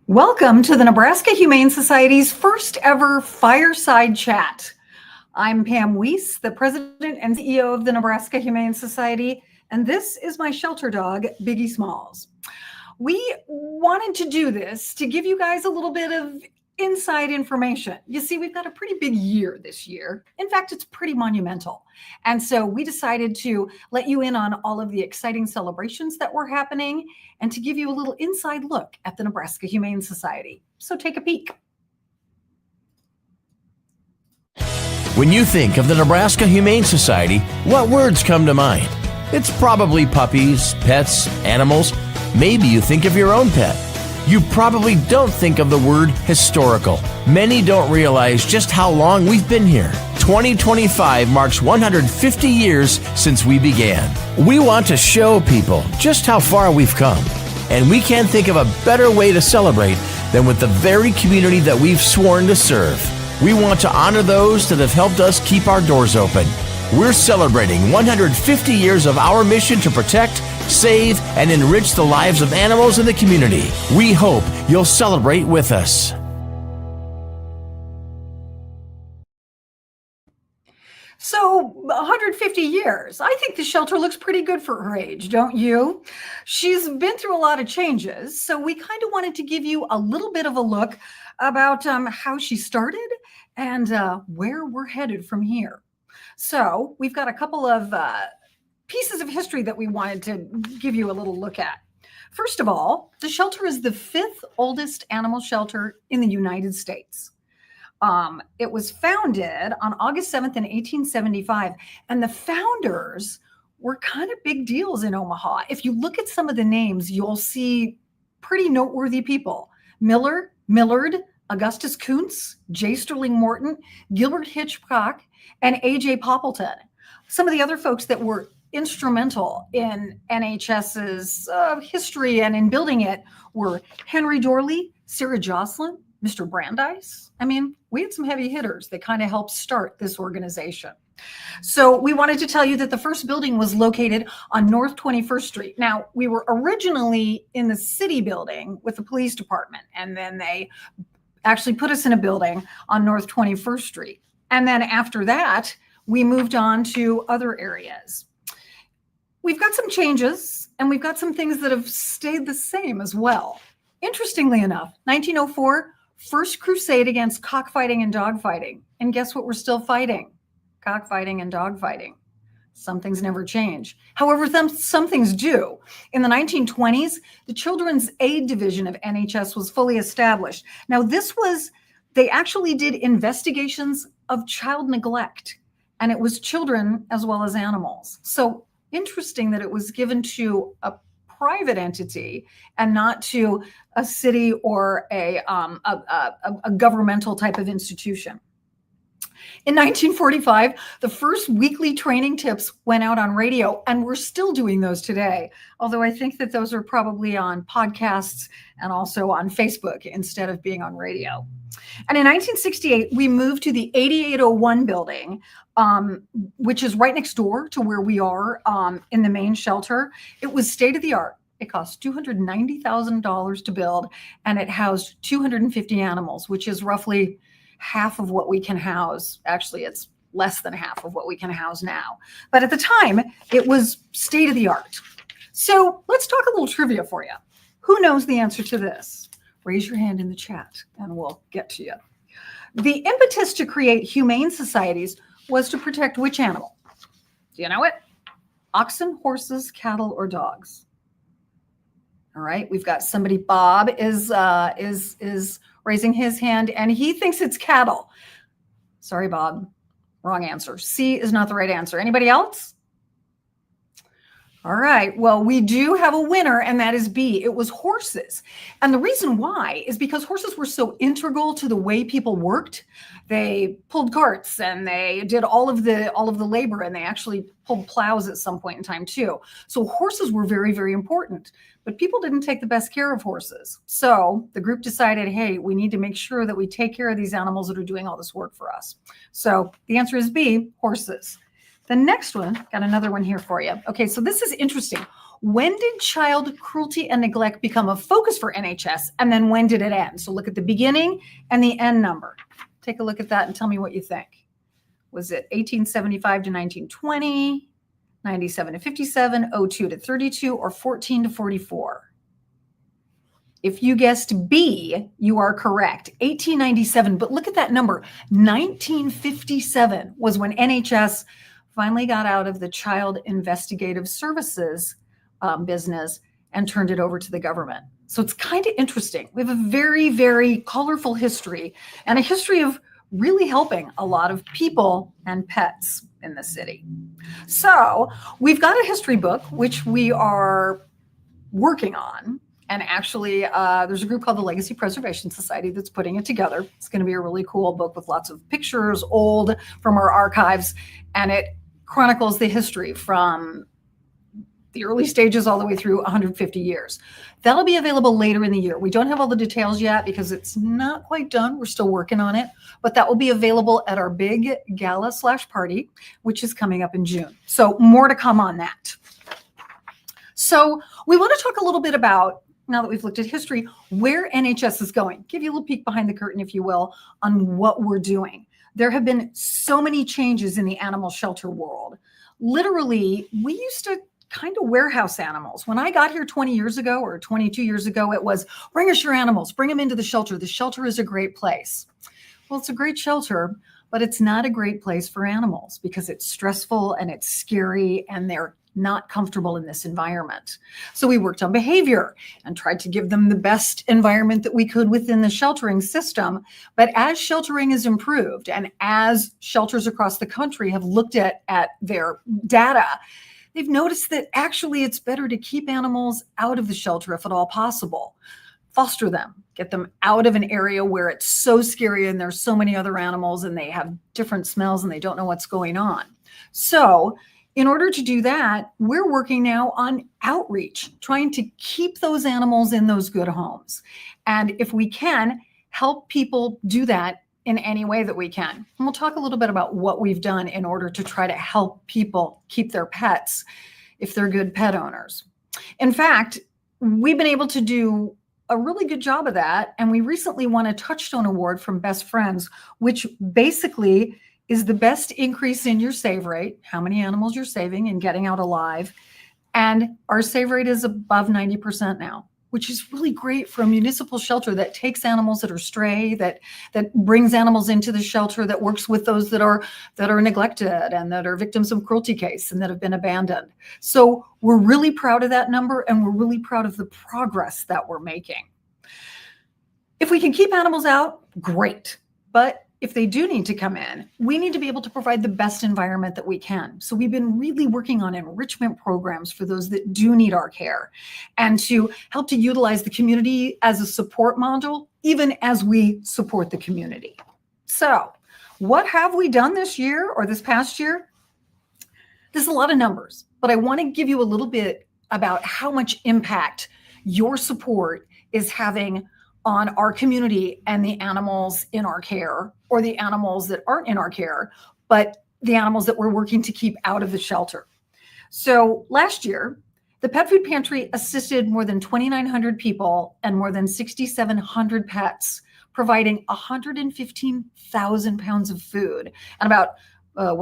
Welcome to the Nebraska Humane Society's first ever Fireside Chat. I'm Pam Wiese, the president and CEO of the Nebraska Humane Society, and this is my shelter dog, Biggie Smalls. We wanted to do this to give you guys a little bit of inside information. You see, we've got a pretty big year this year. In fact, it's pretty monumental. And so we decided to let you in on all of the exciting celebrations that were happening and to give you a little inside look at the Nebraska Humane Society. So take a peek. When you think of the Nebraska Humane Society, what words come to mind? It's probably puppies, pets, animals. Maybe you think of your own pet. You probably don't think of the word historical. Many don't realize just how long we've been here. 2025 marks 150 years since we began. We want to show people just how far we've come. And we can't think of a better way to celebrate than with the very community that we've sworn to serve. We want to honor those that have helped us keep our doors open. We're celebrating 150 years of our mission to protect, save, and enrich the lives of animals in the community. We hope you'll celebrate with us. So 150 years. I think the shelter looks pretty good for her age, don't you? She's been through a lot of changes, so we kind of wanted to give you a little bit of a look about how she started and where we're headed from here. So we've got a couple of pieces of history that we wanted to give you a little look at. First of all, the shelter is the 5th oldest animal shelter in the United States. It was founded on August 7th in 1875, and the founders were kind of big deals in Omaha. If you look at some of the names, you'll see pretty noteworthy people. Millard, Augustus Kuntz, J. Sterling Morton, Gilbert Hitchcock, and A.J. Poppleton. Some of the other folks that were instrumental in NHS's history and in building it were Henry Dorley, Sarah Jocelyn, Mr. Brandeis. I mean, we had some heavy hitters that kind of helped start this organization. So we wanted to tell you that the first building was located on North 21st Street. Now, we were originally in the city building with the police department, and then they actually put us in a building on North 21st Street. And then after that, we moved on to other areas. We've got some changes, and we've got some things that have stayed the same as well. Interestingly enough, 1904, first crusade against cockfighting and dogfighting. And guess what we're still fighting? Cockfighting and dogfighting. Some things never change. However, some things do. In the 1920s, the Children's Aid Division of NHS was fully established. Now, they actually did investigations of child neglect, and it was children as well as animals. So interesting that it was given to a private entity and not to a city or a governmental type of institution. In 1945, the first weekly training tips went out on radio, and we're still doing those today. Although I think that those are probably on podcasts and also on Facebook instead of being on radio. And in 1968, we moved to the 8801 building, which is right next door to where we are in the main shelter. It was state of the art. It cost $290,000 to build, and it housed 250 animals, which is roughly half of what we can house. Actually, it's less than half of what we can house now. But at the time, it was state of the art. So let's talk a little trivia for you. Who knows the answer to this? Raise your hand in the chat and we'll get to you. The impetus to create humane societies was to protect which animal? Do you know it? Oxen, horses, cattle, or dogs? All right, we've got somebody. Bob is raising his hand, and he thinks it's cattle. Sorry, Bob. Wrong answer. C is not the right answer. Anybody else? All right. Well, we do have a winner, and that is B. It was horses. And the reason why is because horses were so integral to the way people worked. They pulled carts and they did all of the labor, and they actually pulled plows at some point in time too. So horses were very, very important, but people didn't take the best care of horses. So the group decided, hey, we need to make sure that we take care of these animals that are doing all this work for us. So the answer is B, horses. The next one, got another one here for you. Okay, so this is interesting. When did child cruelty and neglect become a focus for NHS? And then when did it end? So look at the beginning and the end number. Take a look at that and tell me what you think. Was it 1875 to 1920, 97 to 57, 02 to 32, or 14 to 44? If you guessed B, you are correct. 1897, but look at that number. 1957 was when NHS finally got out of the Child Investigative Services business and turned it over to the government. So it's kind of interesting. We have a very, very colorful history and a history of really helping a lot of people and pets in the city. So we've got a history book, which we are working on. And actually, there's a group called the Legacy Preservation Society that's putting it together. It's going to be a really cool book with lots of pictures, old from our archives, and it chronicles the history from the early stages all the way through 150 years. That'll be available later in the year. We don't have all the details yet because it's not quite done. We're still working on it, but that will be available at our big gala/party, which is coming up in June. So more to come on that. So we want to talk a little bit about, now that we've looked at history, where NHS is going. Give you a little peek behind the curtain, if you will, on what we're doing. There have been so many changes in the animal shelter world. Literally, we used to kind of warehouse animals. When I got here 20 years ago or 22 years ago, it was bring us your animals, bring them into the shelter. The shelter is a great place. Well, it's a great shelter, but it's not a great place for animals because it's stressful and it's scary and they're not comfortable in this environment. So we worked on behavior and tried to give them the best environment that we could within the sheltering system. But as sheltering is improved and as shelters across the country have looked at their data, they've noticed that actually it's better to keep animals out of the shelter if at all possible. Foster them, get them out of an area where it's so scary and there's so many other animals and they have different smells and they don't know what's going on. So in order to do that, we're working now on outreach, trying to keep those animals in those good homes. And if we can, help people do that in any way that we can. And we'll talk a little bit about what we've done in order to try to help people keep their pets if they're good pet owners. In fact, we've been able to do a really good job of that. And we recently won a Touchstone Award from Best Friends, which basically is the best increase in your save rate, how many animals you're saving and getting out alive. And our save rate is above 90% now, which is really great for a municipal shelter that takes animals that are stray, that brings animals into the shelter, that works with those that are neglected and that are victims of cruelty case and that have been abandoned. So we're really proud of that number and we're really proud of the progress that we're making. If we can keep animals out, great. But if they do need to come in, we need to be able to provide the best environment that we can. So we've been really working on enrichment programs for those that do need our care and to help to utilize the community as a support module, even as we support the community. So what have we done this year or this past year? There's a lot of numbers, but I want to give you a little bit about how much impact your support is having on our community and the animals in our care, or the animals that aren't in our care, but the animals that we're working to keep out of the shelter. So last year, the Pet Food Pantry assisted more than 2,900 people and more than 6,700 pets, providing 115,000 pounds of food and about, a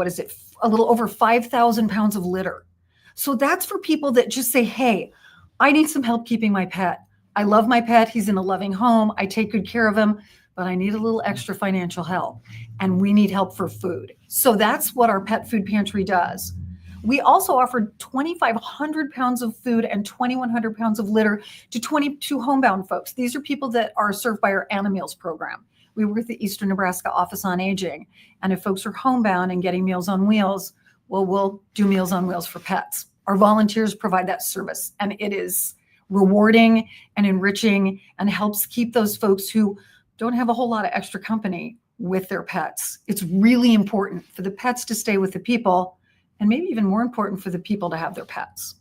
little over 5,000 pounds of litter. So that's for people that just say, hey, I need some help keeping my pet. I love my pet. He's in a loving home. I take good care of him, but I need a little extra financial help and we need help for food. So that's what our Pet Food Pantry does. We also offered 2,500 pounds of food and 2,100 pounds of litter to 22 homebound folks. These are people that are served by our Animals program. We work with the Eastern Nebraska Office on Aging. And if folks are homebound and getting Meals on Wheels, well, we'll do Meals on Wheels for pets. Our volunteers provide that service and it is rewarding and enriching and helps keep those folks who don't have a whole lot of extra company with their pets. It's really important for the pets to stay with the people and maybe even more important for the people to have their pets.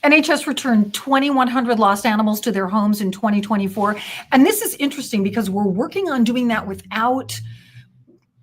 NHS returned 2,100 lost animals to their homes in 2024. And this is interesting because we're working on doing that without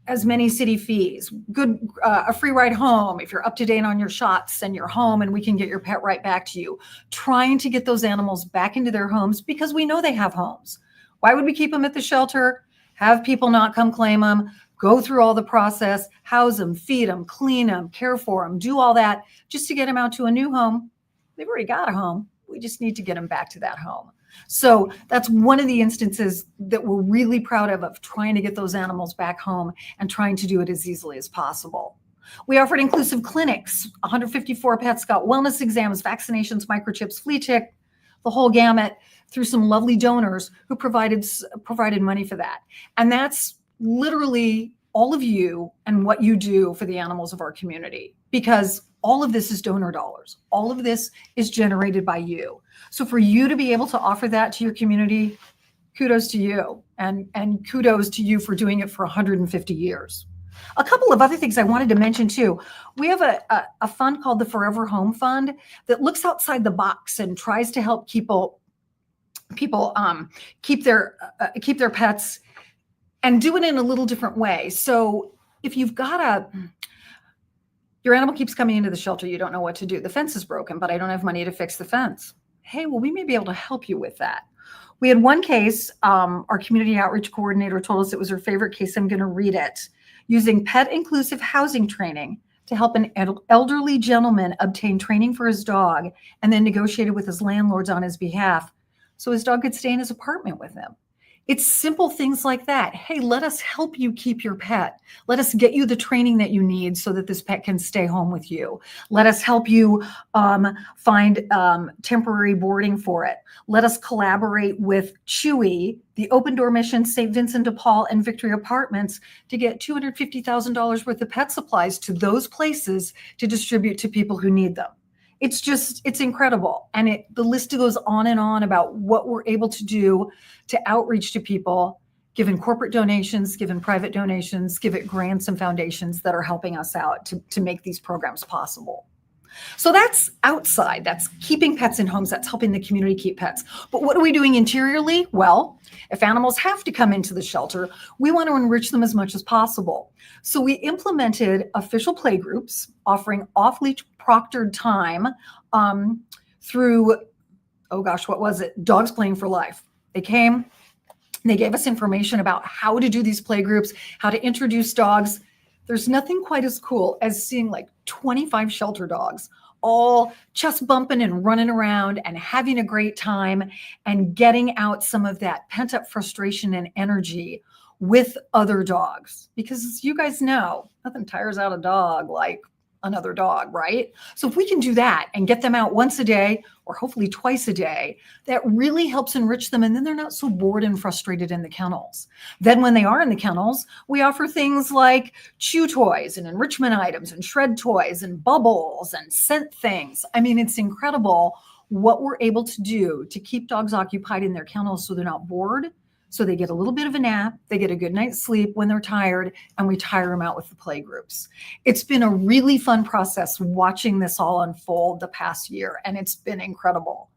as many city fees, good, a free ride home if you're up to date on your shots and your home, and we can get your pet right back to you. Trying to get those animals back into their homes because we know they have homes. Why would we keep them at the shelter? Have people not come claim them, go through all the process, house them, feed them, clean them, care for them, do all that just to get them out to a new home. They've already got a home. We just need to get them back to that home. So that's one of the instances that we're really proud of trying to get those animals back home and trying to do it as easily as possible. We offered inclusive clinics. 154 pets got wellness exams, vaccinations, microchips, flea tick, the whole gamut, through some lovely donors who provided money for that. And that's literally all of you and what you do for the animals of our community, because all of this is donor dollars. All of this is generated by you. So for you to be able to offer that to your community, kudos to you, and kudos to you for doing it for 150 years. A couple of other things I wanted to mention too. We have a fund called the Forever Home Fund that looks outside the box and tries to help people keep their pets and do it in a little different way. So if you've got your animal keeps coming into the shelter, you don't know what to do. The fence is broken, but I don't have money to fix the fence. Hey, well, we may be able to help you with that. We had one case, our community outreach coordinator told us it was her favorite case. I'm going to read it. Using pet inclusive housing training to help an elderly gentleman obtain training for his dog, and then negotiated with his landlords on his behalf so his dog could stay in his apartment with him. It's simple things like that. Hey, let us help you keep your pet. Let us get you the training that you need so that this pet can stay home with you. Let us help you find temporary boarding for it. Let us collaborate with Chewy, the Open Door Mission, St. Vincent de Paul, and Victory Apartments to get $250,000 worth of pet supplies to those places to distribute to people who need them. It's incredible. And the list goes on and on about what we're able to do to outreach to people, given corporate donations, given private donations, given grants and foundations that are helping us out to make these programs possible. So that's outside, that's keeping pets in homes, that's helping the community keep pets. But what are we doing interiorly? Well, if animals have to come into the shelter, we want to enrich them as much as possible. So we implemented official play groups offering off-leash proctored time through, what was it? Dogs Playing for Life. They came, they gave us information about how to do these play groups, how to introduce dogs. There's nothing quite as cool as seeing like 25 shelter dogs all chest bumping and running around and having a great time and getting out some of that pent up frustration and energy with other dogs. Because as you guys know, nothing tires out a dog like another dog, right? So if we can do that and get them out once a day or hopefully twice a day, that really helps enrich them. And then they're not so bored and frustrated in the kennels. Then when they are in the kennels, we offer things like chew toys and enrichment items and shred toys and bubbles and scent things. I mean, it's incredible what we're able to do to keep dogs occupied in their kennels so they're not bored. So they get a little bit of a nap, they get a good night's sleep when they're tired, and we tire them out with the play groups. It's been a really fun process watching this all unfold the past year, and it's been incredible.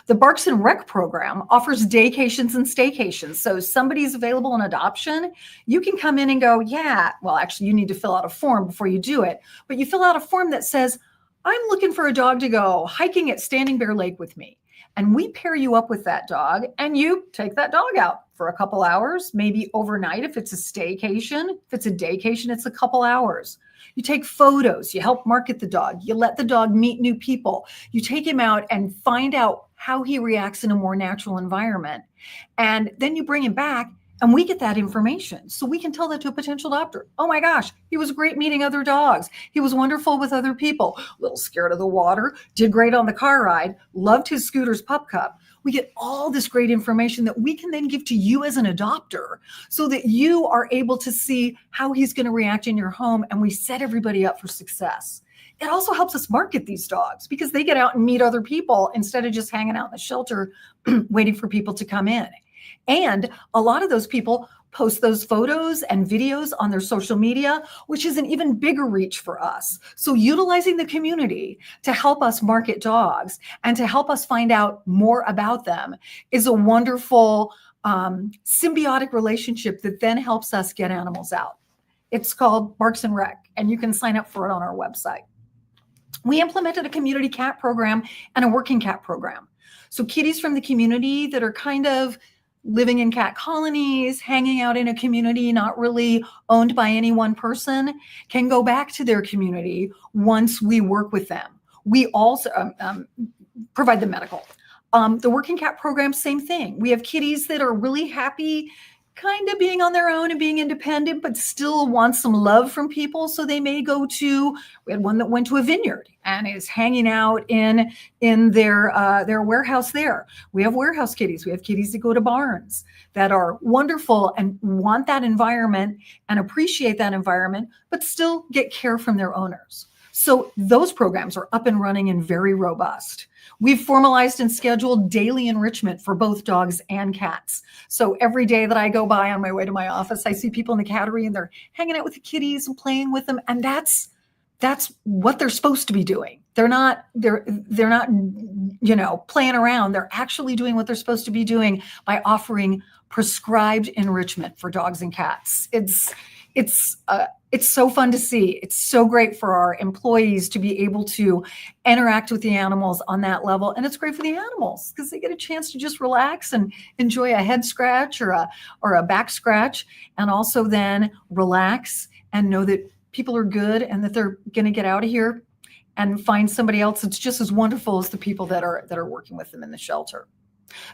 The Barks and Rec program offers daycations and staycations. So somebody's available on adoption, you can come in and go, yeah, well, actually you need to fill out a form before you do it, but you fill out a form that says, I'm looking for a dog to go hiking at Standing Bear Lake with me. And we pair you up with that dog and you take that dog out for a couple hours, maybe overnight if it's a staycation. If it's a daycation, it's a couple hours. You take photos, you help market the dog, you let the dog meet new people, you take him out and find out how he reacts in a more natural environment. And then you bring him back and we get that information. So we can tell that to a potential adopter. Oh my gosh, he was great meeting other dogs. He was wonderful with other people. A little scared of the water, did great on the car ride, loved his scooter's pup cup. We get all this great information that we can then give to you as an adopter so that you are able to see how he's going to react in your home, and we set everybody up for success. It also helps us market these dogs because they get out and meet other people instead of just hanging out in the shelter waiting for people to come in. And a lot of those people post those photos and videos on their social media, which is an even bigger reach for us. So utilizing the community to help us market dogs and to help us find out more about them is a wonderful symbiotic relationship that then helps us get animals out. It's called Barks and Rec, and you can sign up for it on our website. We implemented a community cat program and a working cat program. So kitties from the community that are kind of living in cat colonies, hanging out in a community not really owned by any one person, can go back to their community once we work with them. We also provide the medical. The working cat program, same thing. We have kitties that are really happy kind of being on their own and being independent, but still want some love from people. So they may go to, we had one that went to a vineyard and is hanging out in their warehouse there. We have warehouse kitties. We have kitties that go to barns that are wonderful and want that environment and appreciate that environment, but still get care from their owners. So those programs are up and running and very robust. We've formalized and scheduled daily enrichment for both dogs and cats. So every day that I go by on my way to my office, I see people in the cattery and they're hanging out with the kitties and playing with them. And that's what they're supposed to be doing. They're not, playing around. They're actually doing what they're supposed to be doing by offering prescribed enrichment for dogs and cats. It's so fun to see. It's so great for our employees to be able to interact with the animals on that level. And it's great for the animals because they get a chance to just relax and enjoy a head scratch or a back scratch, and also then relax and know that people are good and that they're going to get out of here and find somebody else that's just as wonderful as the people that are working with them in the shelter.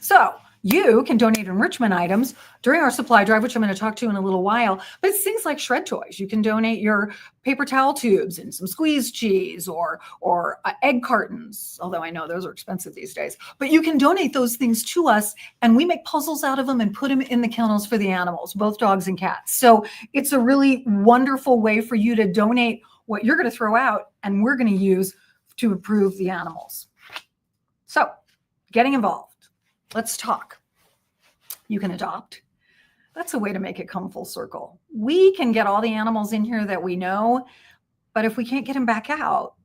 So you can donate enrichment items during our supply drive, which I'm going to talk to in a little while, but it's things like shred toys. You can donate your paper towel tubes and some squeeze cheese or egg cartons, although I know those are expensive these days, but you can donate those things to us and we make puzzles out of them and put them in the kennels for the animals, both dogs and cats. So it's a really wonderful way for you to donate what you're going to throw out and we're going to use to improve the animals. So getting involved. Let's talk. You can adopt. That's a way to make it come full circle. We can get all the animals in here that we know, but if we can't get them back out,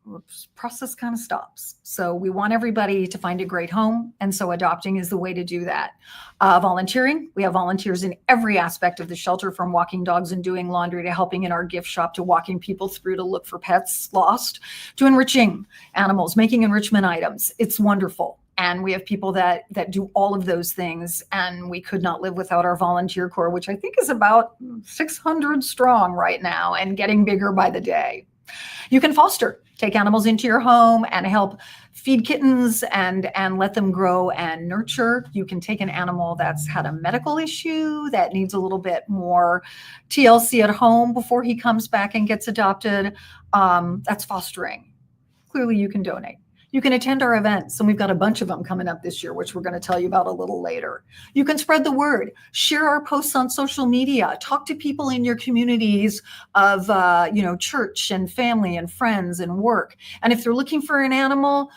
the process kind of stops. So we want everybody to find a great home. And so adopting is the way to do that. Volunteering. We have volunteers in every aspect of the shelter, from walking dogs and doing laundry to helping in our gift shop to walking people through to look for pets lost to enriching animals, making enrichment items. It's wonderful. And we have people that do all of those things. And we could not live without our volunteer corps, which I think is about 600 strong right now and getting bigger by the day. You can foster, take animals into your home and help feed kittens and let them grow and nurture. You can take an animal that's had a medical issue that needs a little bit more TLC at home before he comes back and gets adopted. That's fostering. Clearly, you can donate. You can attend our events, and we've got a bunch of them coming up this year, which we're going to tell you about a little later. You can spread the word, share our posts on social media, talk to people in your communities of, church and family and friends and work. And if they're looking for an animal,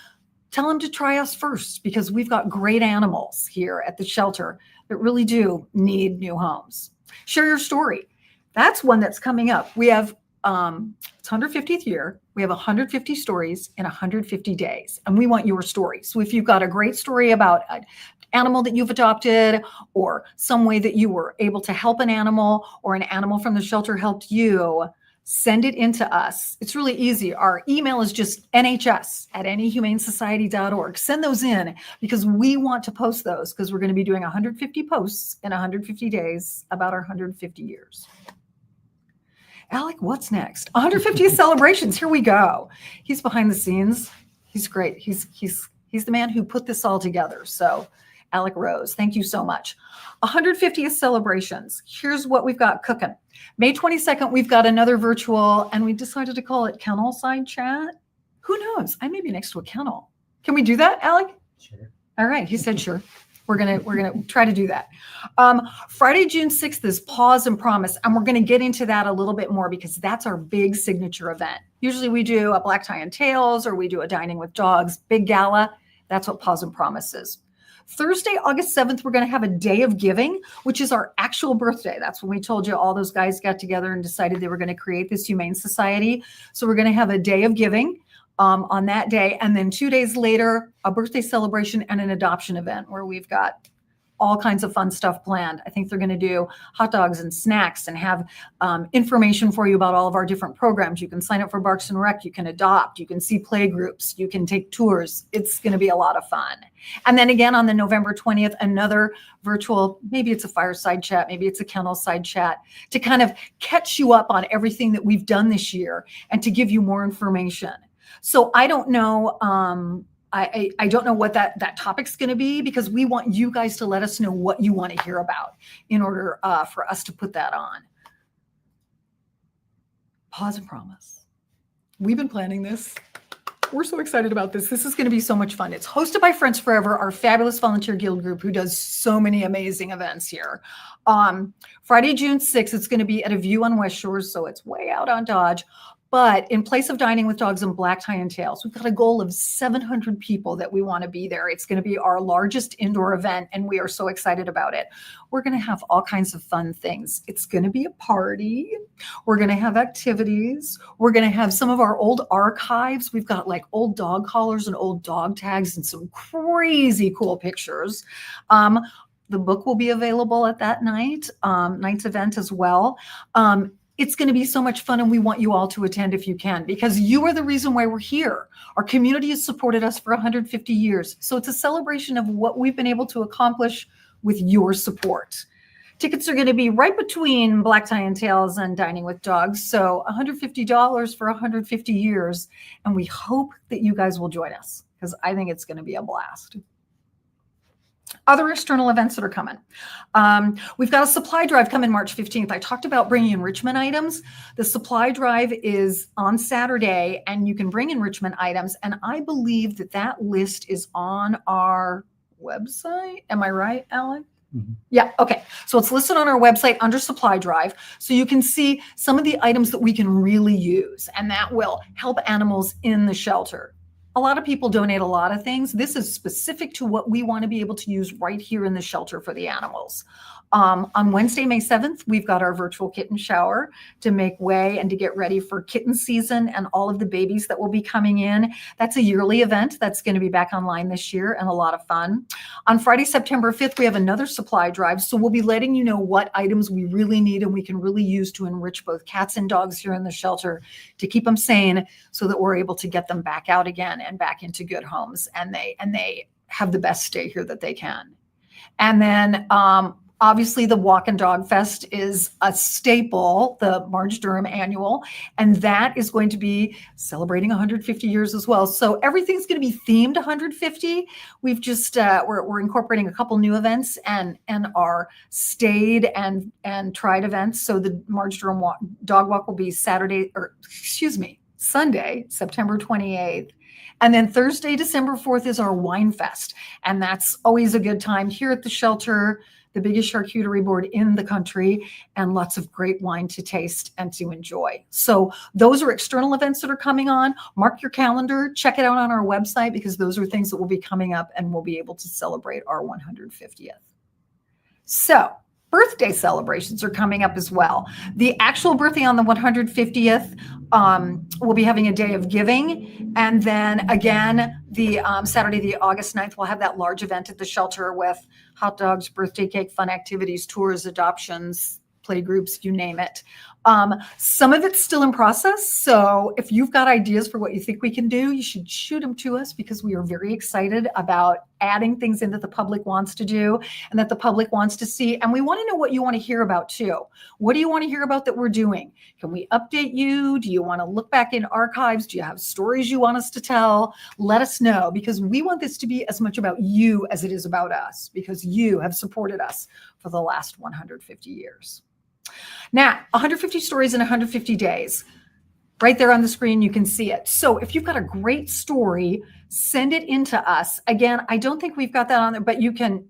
tell them to try us first, because we've got great animals here at the shelter that really do need new homes. Share your story. That's one that's coming up. We have it's 150th year. We have 150 stories in 150 days, and we want your story. So if you've got a great story about an animal that you've adopted, or some way that you were able to help an animal, or an animal from the shelter helped you, send it into us. It's really easy. Our email is just nhs@anyhumanesociety.org. Send those in, because we want to post those, because we're going to be doing 150 posts in 150 days about our 150 years. Alec, what's next? 150th celebrations. Here we go. He's behind the scenes. He's great. He's the man who put this all together. So, Alec Rose, thank you so much. 150th celebrations. Here's what we've got cooking. May 22nd, we've got another virtual, and we decided to call it Fireside Chat. Who knows? I may be next to a kennel. Can we do that, Alec? Sure. All right. He said sure. We're gonna try to do that. Friday, June 6th is Pause and Promise, and we're gonna get into that a little bit more, because that's our big signature event. Usually we do a black tie and tails, or we do a dining with dogs, big gala. That's what Pause and Promise is. Thursday, August 7th, we're gonna have a day of giving, which is our actual birthday. That's when we told you all those guys got together and decided they were gonna create this humane society. So we're gonna have a day of giving on that day. And then 2 days later, a birthday celebration and an adoption event where we've got all kinds of fun stuff planned. I think they're going to do hot dogs and snacks and have information for you about all of our different programs. You can sign up for Barks and Rec. You can adopt. You can see play groups. You can take tours. It's going to be a lot of fun. And then again, on the November 20th, another virtual, maybe it's a fireside chat, maybe it's a kennel side chat, to kind of catch you up on everything that we've done this year and to give you more information. So I don't know. I don't know what that topic's going to be, because we want you guys to let us know what you want to hear about in order for us to put that on. Pause and promise. We've been planning this. We're so excited about this. This is going to be so much fun. It's hosted by Friends Forever, our fabulous volunteer guild group who does so many amazing events here. Friday, June 6th, it's going to be at a View on West Shores, so it's way out on Dodge. But in place of dining with dogs and black tie and tails, we've got a goal of 700 people that we want to be there. It's going to be our largest indoor event, and we are so excited about it. We're going to have all kinds of fun things. It's going to be a party. We're going to have activities. We're going to have some of our old archives. We've got like old dog collars and old dog tags and some crazy cool pictures. The book will be available at that night's event as well. It's going to be so much fun, and we want you all to attend if you can, because you are the reason why we're here. Our community has supported us for 150 years. So it's a celebration of what we've been able to accomplish with your support. Tickets are going to be right between Black Tie and Tails and Dining with Dogs. So $150 for 150 years. And we hope that you guys will join us, because I think it's going to be a blast. Other external events that are coming. We've got a supply drive coming March 15th. I talked about bringing enrichment items. The supply drive is on Saturday, and you can bring enrichment items. And I believe that list is on our website. Am I right, Alan? Mm-hmm. Yeah. Okay. So it's listed on our website under supply drive. So you can see some of the items that we can really use, and that will help animals in the shelter. A lot of people donate a lot of things. This is specific to what we want to be able to use right here in the shelter for the animals. On Wednesday, May 7th, we've got our virtual kitten shower to make way and to get ready for kitten season and all of the babies that will be coming in. That's a yearly event that's going to be back online this year, and a lot of fun. On Friday, September 5th, we have another supply drive. So we'll be letting you know what items we really need and we can really use to enrich both cats and dogs here in the shelter to keep them sane, so that we're able to get them back out again and back into good homes, and they have the best stay here that they can. And then obviously, the Walk and Dog Fest is a staple, the Marge Durham annual, and that is going to be celebrating 150 years as well. So everything's going to be themed 150. We've just we're incorporating a couple new events and our stayed and tried events. So the Marge Durham Dog Walk will be Sunday, September 28th. And then Thursday, December 4th is our Wine Fest, and that's always a good time here at the shelter. The biggest charcuterie board in the country, and lots of great wine to taste and to enjoy. So those are external events that are coming on. Mark your calendar, check it out on our website, because those are things that will be coming up, and we'll be able to celebrate our 150th. So birthday celebrations are coming up as well. The actual birthday on the 150th, we'll be having a day of giving. And then again, the Saturday, the August 9th, we'll have that large event at the shelter with hot dogs, birthday cake, fun activities, tours, adoptions, play groups, you name it. Some of it's still in process. So if you've got ideas for what you think we can do, you should shoot them to us, because we are very excited about adding things in that the public wants to do and that the public wants to see. And we want to know what you want to hear about too. What do you want to hear about that we're doing? Can we update you? Do you want to look back in archives? Do you have stories you want us to tell? Let us know, because we want this to be as much about you as it is about us, because you have supported us for the last 150 years. Now, 150 stories in 150 days. Right there on the screen, you can see it. So if you've got a great story, send it into us. Again, I don't think we've got that on there, but you can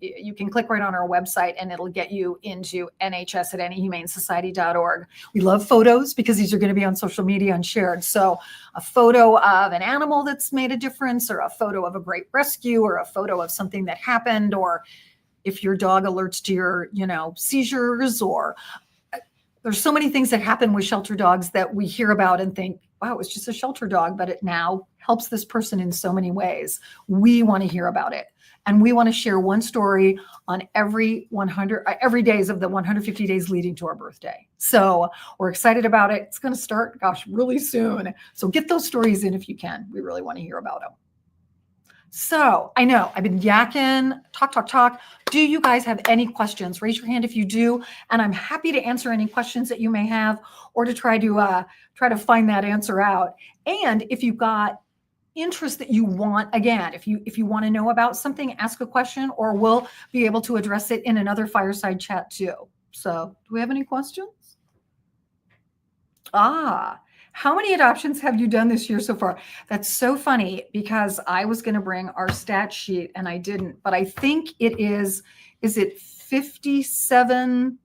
click right on our website, and it'll get you into nhs@anyhumanesociety.org. We love photos, because these are going to be on social media and shared. So a photo of an animal that's made a difference, or a photo of a great rescue, or a photo of something that happened, or if your dog alerts to your, seizures, or There's so many things that happen with shelter dogs that we hear about and think, wow, it's just a shelter dog, but it now helps this person in so many ways. We want to hear about it. And we want to share one story on every days of the 150 days leading to our birthday. So we're excited about it. It's going to start, gosh, really soon. So get those stories in if you can. We really want to hear about them. So I know I've been yakking, talk. Do you guys have any questions? Raise your hand if you do. And I'm happy to answer any questions that you may have, or to try to find that answer out. And if you've got interest that you want, again, if you want to know about something, ask a question, or we'll be able to address it in another fireside chat too. So do we have any questions? How many adoptions have you done this year so far? That's so funny, because I was going to bring our stat sheet and I didn't, but I think it is it 57,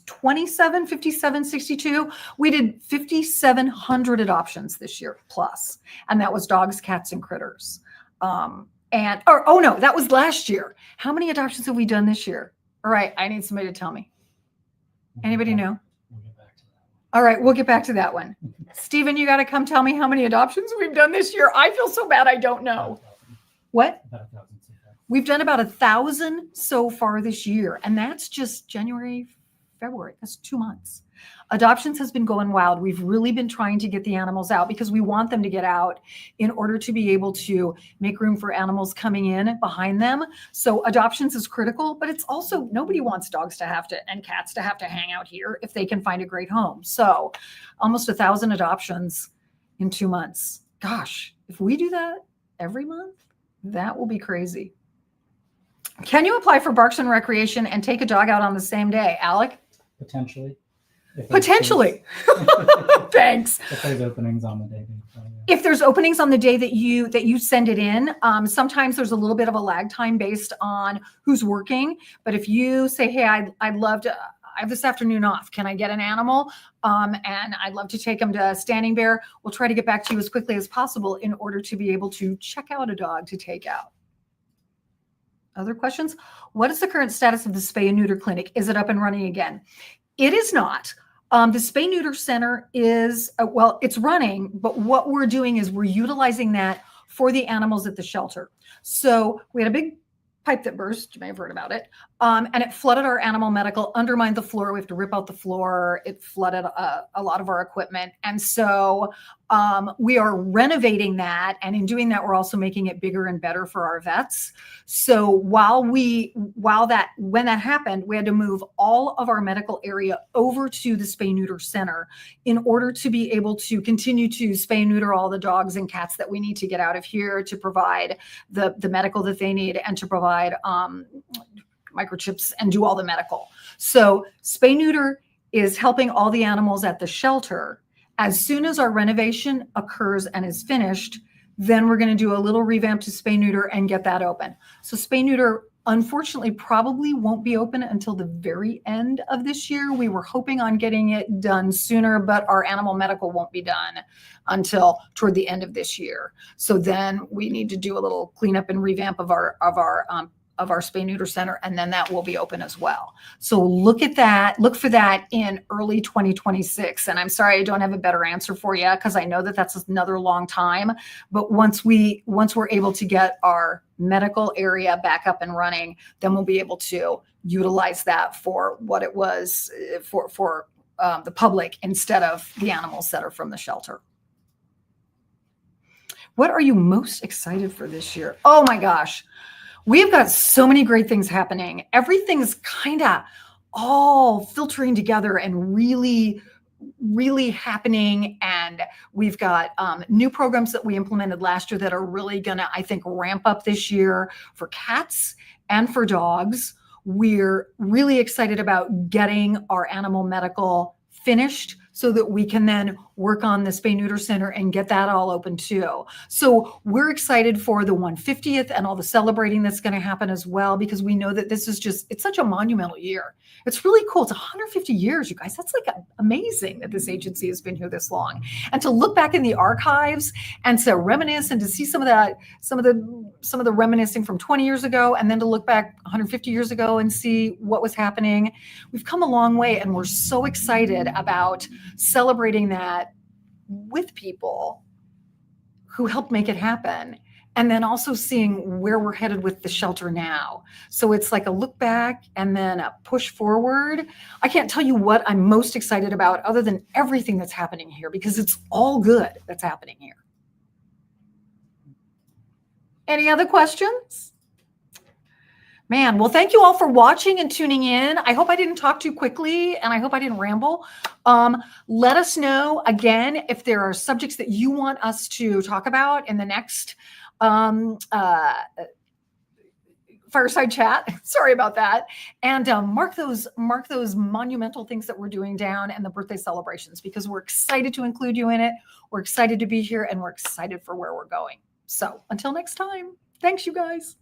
27, 57, 62? We did 5,700 adoptions this year plus. And that was dogs, cats, and critters. No, that was last year. How many adoptions have we done this year? All right. I need somebody to tell me. Anybody know? All right, we'll get back to that one. Stephen, you got to come tell me how many adoptions we've done this year. I feel so bad. I don't know. What? We've done about 1,000 so far this year. And that's just January, February. That's 2 months. Adoptions has been going wild. We've really been trying to get the animals out because we want them to get out in order to be able to make room for animals coming in behind them. So adoptions is critical, but it's also, nobody wants dogs and cats to have to hang out here if they can find a great home. So almost 1,000 adoptions in 2 months. Gosh, if we do that every month, that will be crazy. Can you apply for Parks and Recreation and take a dog out on the same day, Alec? Potentially. Potentially. Thanks. If there's openings on the day. If there's openings on the day that you send it in, sometimes there's a little bit of a lag time based on who's working. But if you say, hey, I'd love to, I have this afternoon off. Can I get an animal? And I'd love to take them to Standing Bear. We'll try to get back to you as quickly as possible in order to be able to check out a dog to take out. Other questions? What is the current status of the spay and neuter clinic? Is it up and running again? It is not. The spay neuter center is, it's running, but what we're doing is we're utilizing that for the animals at the shelter. So we had a big pipe that burst. You may have heard about it. And it flooded our animal medical, undermined the floor. We have to rip out the floor. It flooded a lot of our equipment. And so we are renovating that. And in doing that, we're also making it bigger and better for our vets. So when that happened, we had to move all of our medical area over to the spay neuter center in order to be able to continue to spay and neuter all the dogs and cats that we need to get out of here, to provide the medical that they need, and to provide microchips and do all the medical. So spay neuter is helping all the animals at the shelter. As soon as our renovation occurs and is finished, then we're going to do a little revamp to spay neuter and get that open. So spay neuter, unfortunately, probably won't be open until the very end of this year. We were hoping on getting it done sooner, but our animal medical won't be done until toward the end of this year. So then we need to do a little cleanup and revamp of our spay neuter center, and then that will be open as well. So look for that in early 2026. And I'm sorry I don't have a better answer for you, because I know that that's another long time. But once we're able to get our medical area back up and running, then we'll be able to utilize that for what it was for the public instead of the animals that are from the shelter. What are you most excited for this year? Oh my gosh. We've got so many great things happening. Everything's kind of all filtering together and really, really happening. And we've got new programs that we implemented last year that are really going to, I think, ramp up this year for cats and for dogs. We're really excited about getting our animal medical finished so that we can then work on the spay neuter center and get that all open too. So we're excited for the 150th and all the celebrating that's going to happen as well, because we know that this is it's such a monumental year. It's really cool. It's 150 years, you guys. That's like amazing that this agency has been here this long. And to look back in the archives and to reminisce and to see some of the reminiscing from 20 years ago, and then to look back 150 years ago and see what was happening. We've come a long way, and we're so excited about celebrating that with people who helped make it happen. And then also seeing where we're headed with the shelter now. So it's like a look back and then a push forward. I can't tell you what I'm most excited about other than everything that's happening here, because it's all good that's happening here. Any other questions? Man, well, thank you all for watching and tuning in. I hope I didn't talk too quickly, and I hope I didn't ramble. Let us know, again, if there are subjects that you want us to talk about in the next Fireside Chat. Sorry about that. And mark those monumental things that we're doing down, and the birthday celebrations, because we're excited to include you in it. We're excited to be here, and we're excited for where we're going. So until next time, thanks, you guys.